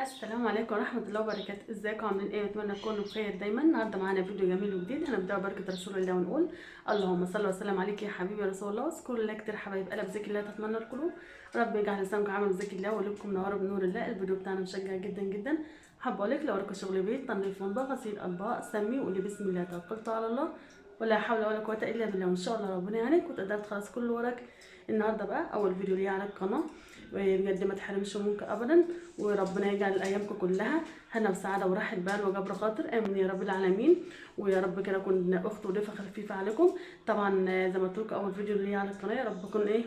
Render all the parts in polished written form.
السلام عليكم ورحمة الله وبركاته. ازيكم عاملين ايه؟ اتمنى تكونوا بخير دايما. النهارده معانا فيديو جميل وجديد، هنبدأ بركة رسول الله ونقول اللهم صل وسلم عليك يا حبيبي يا رسول الله. اذكروا الله كتير حبايب قلب، ذكر الله تطمئن القلوب. رب يجعل لسانكم عامل ذكر الله وقلوبكم منوره بنور الله. الفيديو بتاعنا مشجع جدا جدا. حابه اقول لك لو وراكوا شغل بيت، تنظيف مطبخ، غسيل اطباق، سمي وقولي بسم الله توكلت على الله ولا حول ولا قوه الا بالله، وان شاء الله ربنا يعينك وتقدر تخلص كل وراك. النهارده بقى اول فيديو ليا على القناه، بجد ما تحرمش منك ابدا، وربنا يجعل ايامكم كلها هنا وسعاده وراحه بال وجبر خاطر، امين يا رب العالمين. ويا رب كده اكون اخت ودفه خفيفه عليكم. طبعا زي ما قلت لكم اول فيديو ليا على القناه، يا رب اكون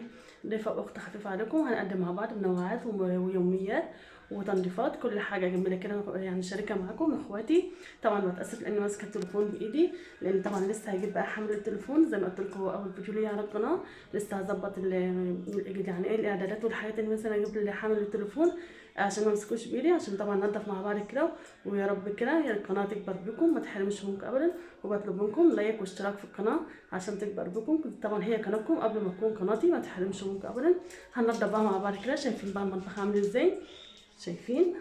ضيفه واخت خفيفه عليكم. هنقدم مع بعض منوعات ويوميات وتنظيفات، كل حاجه جميله كده يعني شاركه معاكم اخواتي. طبعا بتاسف لاني ماسكه التليفون بايدي، لان طبعا لسه هجيب بقى حمل التليفون زي ما قلت لكم، هو اول فيديو ليا على القناه. لسه هظبط يعني ايه الاعدادات والحاجات اللي مثلا اجيب لي حمل التليفون عشان ما امسكوش بايدي، عشان طبعا ننضف مع بعض كده. ويا رب كده يا القناه تكبر بكم، ما تحرمش منكم ابدا. وبطلب منكم لايك واشتراك في القناه عشان تكبر بكم. طبعا هي قناتكم قبل ما تكون قناتي، ما تحرمش منكم ابدا. هننضف بقى مع بعض كده. شايفين بقى المطبخ عامل ازاي؟ شايفين؟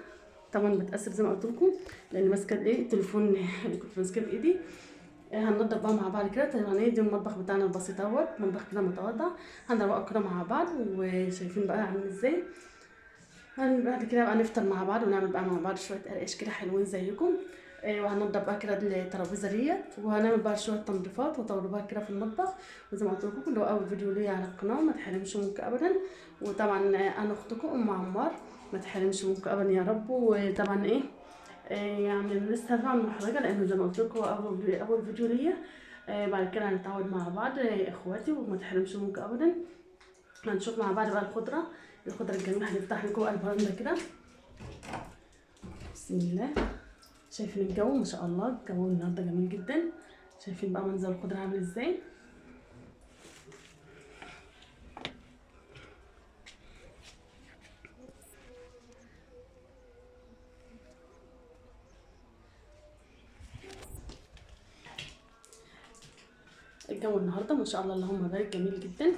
طبعا بتاثر زي ما قلت لكم لان ماسكه التليفون اللي كنت ماسكاه بايدي. هننضف بقى مع بعض كده. طبعا دي المطبخ بتاعنا البسيط اهوت، مطبخ كده متواضع. هنروق كده مع بعض، وشايفين بقى عامل ازاي. بعد كده بقى نفطر مع بعض ونعمل بقى مع بعض شويه قرقش كده حلوين زيكم. وهننضف بقى كده الترابيزه ديت، وهنعمل بقى شويه تنظيفات وتوضيبات كده في المطبخ. وزي ما قلت لكم اللي هو اول فيديو ليا على القناه، ما تحرمش منكم ابدا. وطبعا انا اختكم ام عمار، ما تحرمش منكم ابدا يا رب. وطبعا يعني لسه طبعا محرجه لانه زي ما قلت لكم اول فيديو ليا. بعد كده هنتعود مع بعض اخواتي، وما تحرمش منكم ابدا. هنشوف مع بعض بقى الخضره الجميله. هنفتح لكم بقى البرندة كده. بسم الله. شايفين الجو؟ ما شاء الله الجو النهارده جميل جدا. شايفين بقى منظر الخضره عامل ازاي؟ الجو النهارده ما شاء الله اللهم بارك جميل جدا.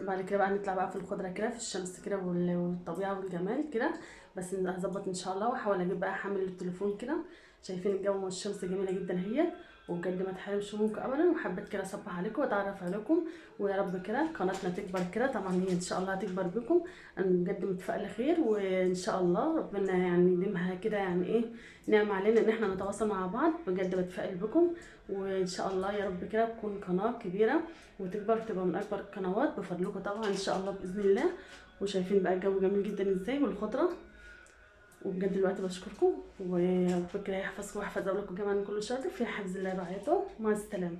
بعد كده بقى نطلع بقى في الخضره كده، في الشمس كده والطبيعه والجمال كده. بس هظبط ان شاء الله واحاول اجيب بقى حامل التليفون كده. شايفين الجو والشمس جميله جدا اهي، وبجد ما تحرمش منكم ابدا. وحبيت كده اصبح عليكم واتعرف عليكم، ويا رب كده قناتنا تكبر كده. طبعا هي ان شاء الله هتكبر بكم. انا بجد متفائله خير، وان شاء الله ربنا يعني يديمها كده، يعني نعم علينا ان احنا نتواصل مع بعض. بجد بتفائل بكم، وان شاء الله يا رب كده تكون قناه كبيره وتكبر، تبقى من اكبر القنوات بفضلكم طبعا ان شاء الله باذن الله. وشايفين بقى الجو جميل جدا ازاي والخضره. وبجد دلوقتي بشكركم، وربنا يحفظكم ويحفظ اولادكم جميعا من كل شر، في حفظ الله رعايته. مع السلامه.